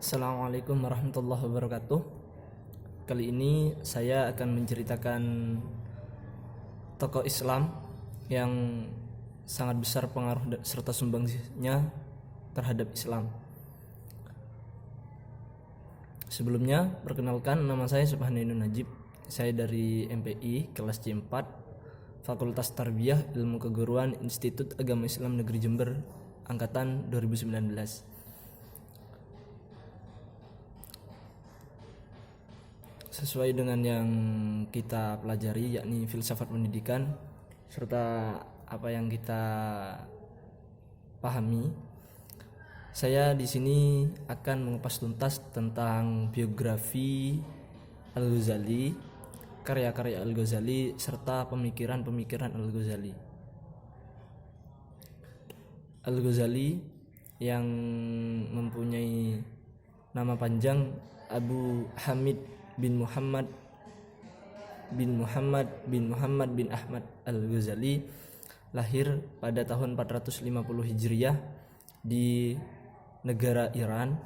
Assalamualaikum warahmatullahi wabarakatuh. Kali ini saya akan menceritakan tokoh Islam yang sangat besar pengaruh serta sumbangsinya terhadap Islam. Sebelumnya, perkenalkan, nama saya Subhaninu Najib. Saya dari MPI kelas C4, Fakultas Tarbiyah Ilmu Keguruan Institut Agama Islam Negeri Jember, angkatan 2019. Sesuai dengan yang kita pelajari, yakni filsafat pendidikan serta apa yang kita pahami, saya di sini akan mengupas tuntas tentang biografi Al-Ghazali, karya-karya Al-Ghazali serta pemikiran-pemikiran Al-Ghazali. Al-Ghazali yang mempunyai nama panjang Abu Hamid bin Muhammad bin Ahmad Al-Ghazali, lahir pada tahun 450 Hijriah di negara Iran,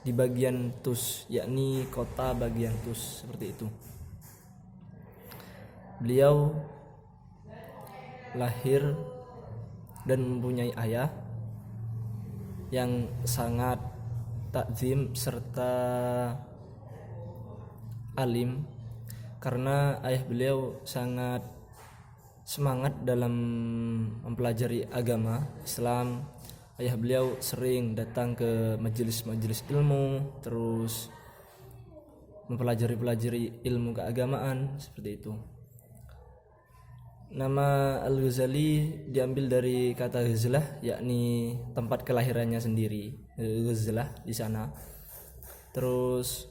di bagian Tus, yakni kota bagian Tus, seperti itu. Beliau lahir dan mempunyai ayah yang sangat takzim serta alim, karena ayah beliau sangat semangat dalam mempelajari agama Islam. Ayah beliau sering datang ke majelis-majelis ilmu, terus mempelajari ilmu keagamaan, seperti itu. Nama Al-Ghazali diambil dari kata ghazlah, yakni tempat kelahirannya sendiri, ghazlah di sana. Terus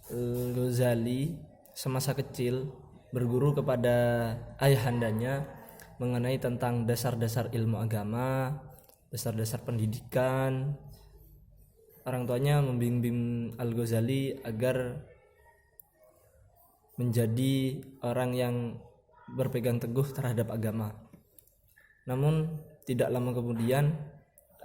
Al-Ghazali semasa kecil berguru kepada ayahandanya mengenai tentang dasar-dasar ilmu agama, dasar-dasar pendidikan. Orang tuanya membimbing Al-Ghazali agar menjadi orang yang berpegang teguh terhadap agama. Namun tidak lama kemudian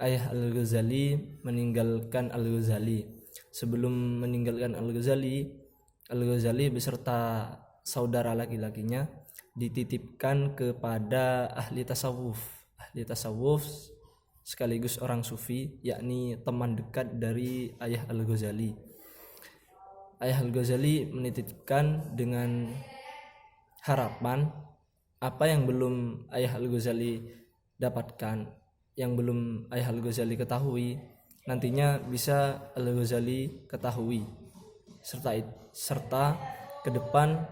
ayah Al-Ghazali meninggalkan Al-Ghazali. Sebelum meninggalkan Al-Ghazali beserta saudara laki-lakinya dititipkan kepada ahli tasawuf sekaligus orang sufi, yakni teman dekat dari ayah Al-Ghazali. Ayah Al-Ghazali menitipkan dengan harapan apa yang belum ayah Al-Ghazali dapatkan, yang belum ayah Al-Ghazali ketahui, nantinya bisa Al-Ghazali ketahui, serta ke depan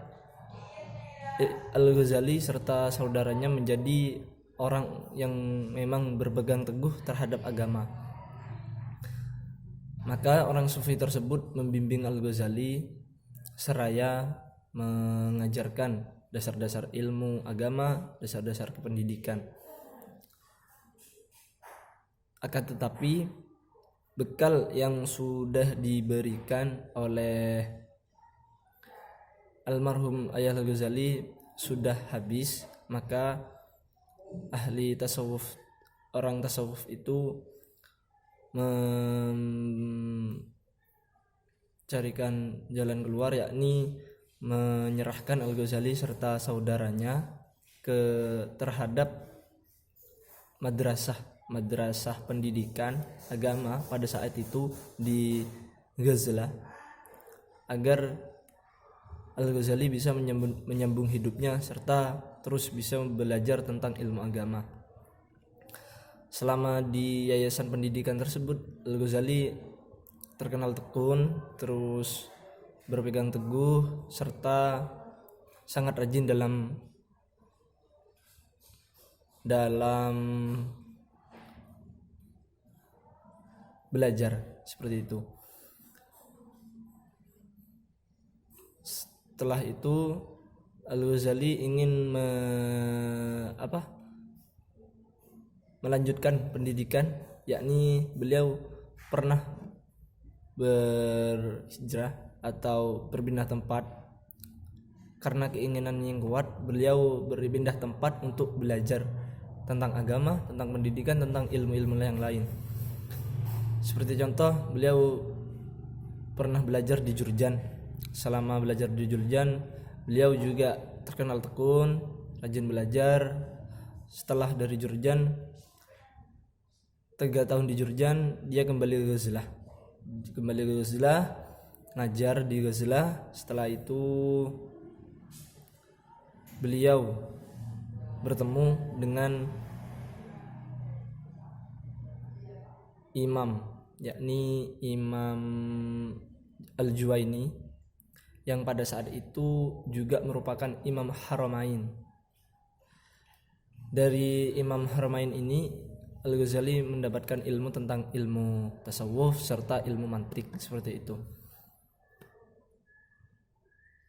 Al-Ghazali serta saudaranya menjadi orang yang memang berpegang teguh terhadap agama. Maka orang sufi tersebut membimbing Al-Ghazali seraya mengajarkan dasar-dasar ilmu agama, dasar-dasar kependidikan. Akan tetapi bekal yang sudah diberikan oleh almarhum ayah Al-Ghazali sudah habis, maka ahli tasawuf, orang tasawuf itu mencarikan jalan keluar, yakni menyerahkan Al-Ghazali serta saudaranya terhadap madrasah pendidikan agama pada saat itu di Ghazlah, agar Al-Ghazali bisa menyambung hidupnya serta terus bisa belajar tentang ilmu agama. Selama di yayasan pendidikan tersebut, Al-Ghazali terkenal tekun, terus berpegang teguh serta sangat rajin dalam belajar, seperti itu. Setelah itu Al-Ghazali ingin melanjutkan pendidikan, yakni beliau pernah berhijrah atau berpindah tempat. Karena keinginan yang kuat, beliau berpindah tempat untuk belajar tentang agama, tentang pendidikan, tentang ilmu-ilmu yang lain. Seperti contoh, beliau pernah belajar di Jurjan. Selama belajar di Jurjan, beliau juga terkenal tekun, rajin belajar. Setelah dari Jurjan, 3 tahun di Jurjan, dia kembali ke Ghazlah, ngajar di Ghazlah. Setelah itu beliau bertemu dengan imam, yakni Imam Al-Juwaini, yang pada saat itu juga merupakan Imam Haramain. Dari Imam Haramain ini, Al-Ghazali mendapatkan ilmu tentang ilmu tasawuf serta ilmu mantik, seperti itu.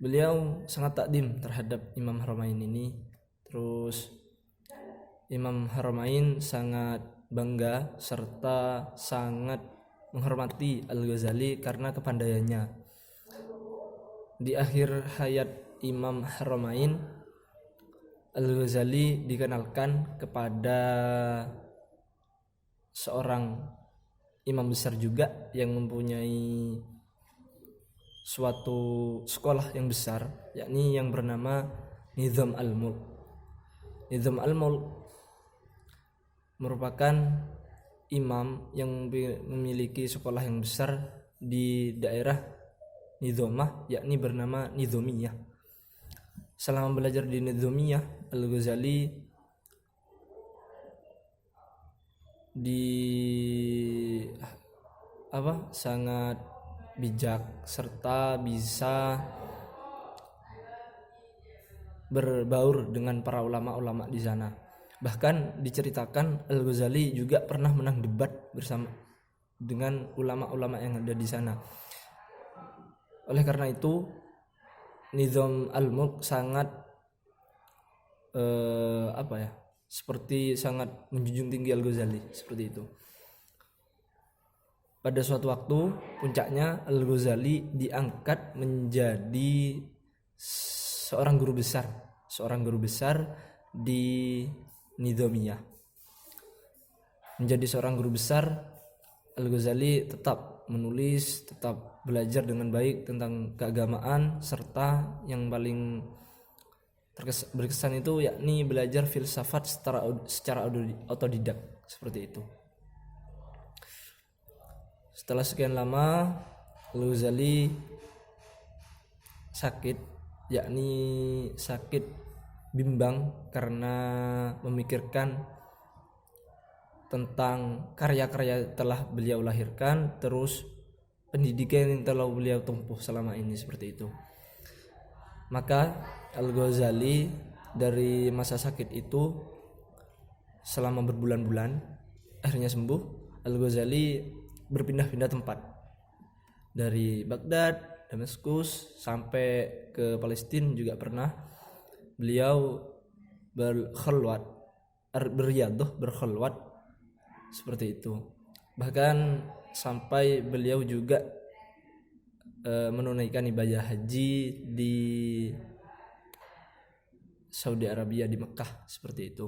Beliau sangat takdim terhadap Imam Haramain ini. Terus Imam Haramain sangat bangga serta sangat menghormati Al-Ghazali karena kepandaiannya. Di akhir hayat Imam Haramain, Al-Ghazali dikenalkan kepada seorang imam besar juga yang mempunyai suatu sekolah yang besar, yakni yang bernama Nizam Al-Mulk. Nizam Al-Mulk merupakan imam yang memiliki sekolah yang besar di daerah Nizamah, yakni bernama Nizamiyah. Selama belajar di Nizamiyah, Al-Ghazali sangat bijak serta bisa berbaur dengan para ulama-ulama di sana. Bahkan diceritakan Al-Ghazali juga pernah menang debat bersama dengan ulama-ulama yang ada di sana. Oleh karena itu, Nizam Al-Mulk sangat seperti sangat menjunjung tinggi Al-Ghazali, seperti itu. Pada suatu waktu, puncaknya Al-Ghazali diangkat menjadi seorang guru besar di Nizamiyah. Menjadi seorang guru besar, Al-Ghazali tetap menulis, tetap belajar dengan baik tentang keagamaan, serta yang paling berkesan itu yakni belajar filsafat secara otodidak, seperti itu. Setelah sekian lama, Al-Ghazali sakit, yakni sakit bimbang karena memikirkan tentang karya-karya telah beliau lahirkan, terus pendidikan yang telah beliau tempuh selama ini, seperti itu. Maka Al-Ghazali dari masa sakit itu selama berbulan-bulan akhirnya sembuh. Al-Ghazali berpindah-pindah tempat dari Baghdad, Damaskus sampai ke Palestina juga pernah. Beliau berkhulwat seperti itu. Bahkan sampai beliau juga menunaikan ibadah haji di Saudi Arabia, di Mekah, seperti itu.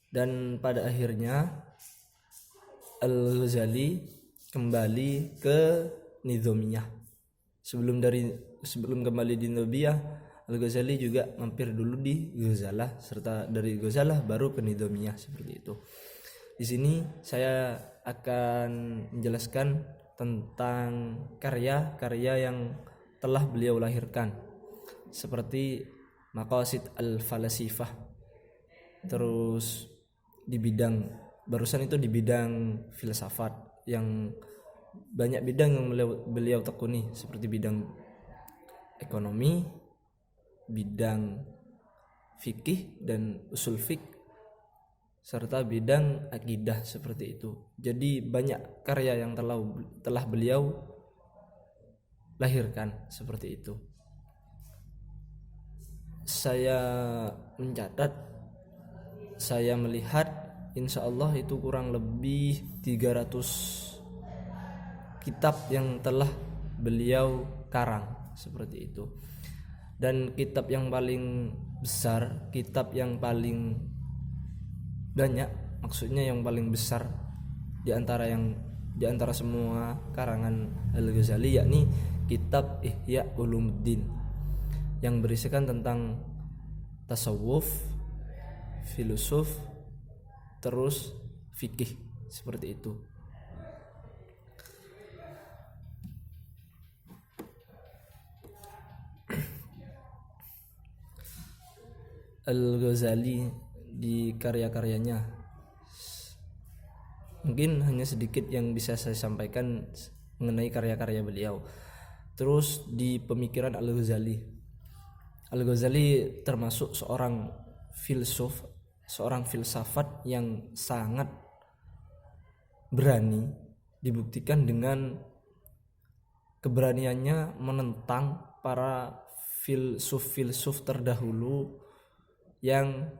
Dan pada akhirnya Al-Ghazali kembali ke Nizamiyah. Sebelum kembali di Nizamiyah, Al-Ghazali juga mampir dulu di Ghazalah, serta dari Ghazalah baru ke Nizamiyah, seperti itu. Di sini saya akan menjelaskan tentang karya-karya yang telah beliau lahirkan, seperti Maqasid al-Falasifah. Terus di bidang filsafat, yang banyak bidang yang beliau tekuni, seperti bidang ekonomi, bidang fikih dan usul fiqh, serta bidang akidah, seperti itu. Jadi banyak karya yang telah beliau lahirkan, seperti itu. Saya mencatat, saya melihat insya Allah itu kurang lebih 300 kitab yang telah beliau karang, seperti itu. Dan kitab yang paling besar, kitab yang paling banyak, maksudnya yang paling besar di antara semua karangan Al-Ghazali, yakni kitab Ihya Ulumuddin yang berisikan tentang tasawuf, filosof, terus fikih, seperti itu. Al-Ghazali di karya-karyanya, mungkin hanya sedikit yang bisa saya sampaikan mengenai karya-karya beliau. Terus di pemikiran Al-Ghazali termasuk seorang filsafat yang sangat berani, dibuktikan dengan keberaniannya menentang para filsuf terdahulu yang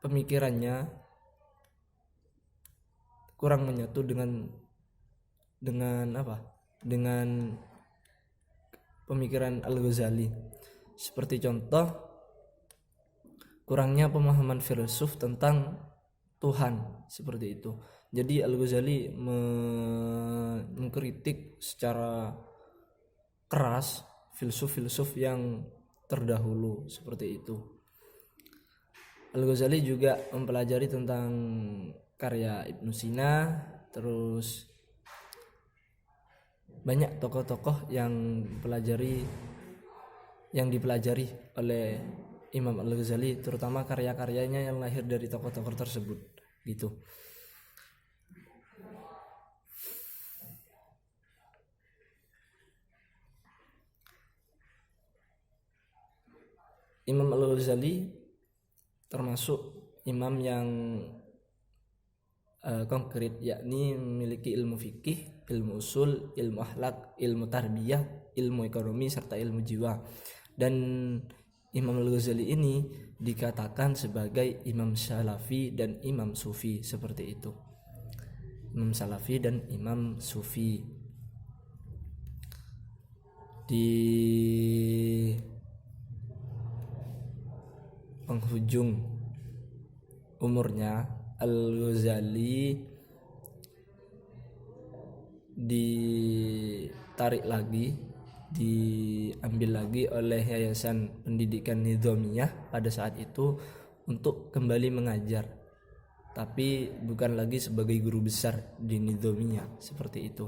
pemikirannya kurang menyatu dengan pemikiran Al-Ghazali. Seperti contoh, kurangnya pemahaman filsuf tentang Tuhan, seperti itu. Jadi Al-Ghazali mengkritik secara keras filsuf yang terdahulu, seperti itu. Al-Ghazali juga mempelajari tentang karya Ibnu Sina, terus banyak tokoh-tokoh yang dipelajari oleh Imam Al-Ghazali, terutama karya-karyanya yang lahir dari tokoh-tokoh tersebut, gitu. Imam Al-Ghazali termasuk imam yang konkret, yakni memiliki ilmu fikih, ilmu usul, ilmu akhlak, ilmu tarbiyah, ilmu ekonomi, serta ilmu jiwa. Dan Imam Al-Ghazali ini dikatakan sebagai imam Salafi dan imam Sufi, seperti itu. Imam Salafi dan imam Sufi. Di penghujung umurnya, Al-Ghazali diambil lagi oleh Yayasan Pendidikan Nizamiyah pada saat itu untuk kembali mengajar, tapi bukan lagi sebagai guru besar di Nizamiyah, seperti itu.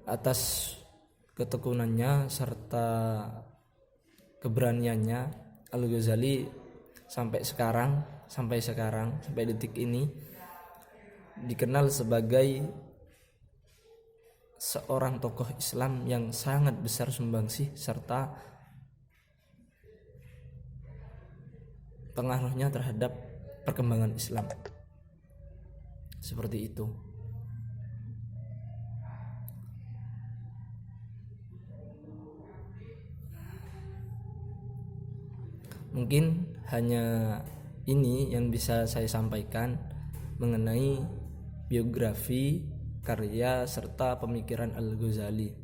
Atas ketekunannya serta keberaniannya, Al-Ghazali sampai detik ini dikenal sebagai seorang tokoh Islam yang sangat besar sumbangsih serta pengaruhnya terhadap perkembangan Islam, seperti itu. Mungkin hanya ini yang bisa saya sampaikan mengenai biografi, karya, serta pemikiran Al-Ghazali.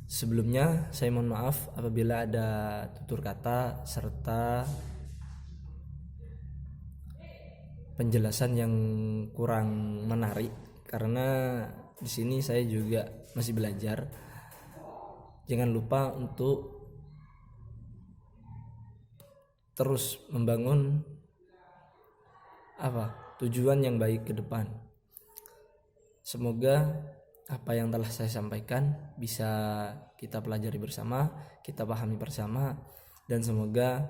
Sebelumnya saya mohon maaf apabila ada tutur kata serta penjelasan yang kurang menarik, karena di sini saya juga masih belajar. Jangan lupa untuk terus membangun tujuan yang baik ke depan. Semoga apa yang telah saya sampaikan bisa kita pelajari bersama, kita pahami bersama, dan semoga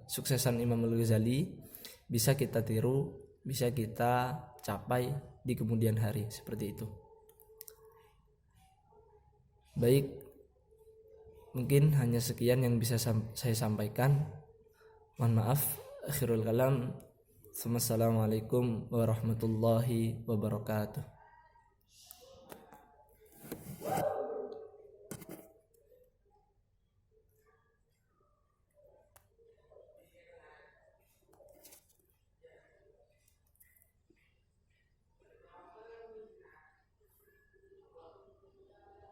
kesuksesan Imam Al-Ghazali bisa kita tiru, bisa kita capai di kemudian hari, seperti itu. Baik, mungkin hanya sekian yang bisa saya sampaikan. Mohon maaf, akhirul kalam. Assalamualaikum warahmatullahi wabarakatuh.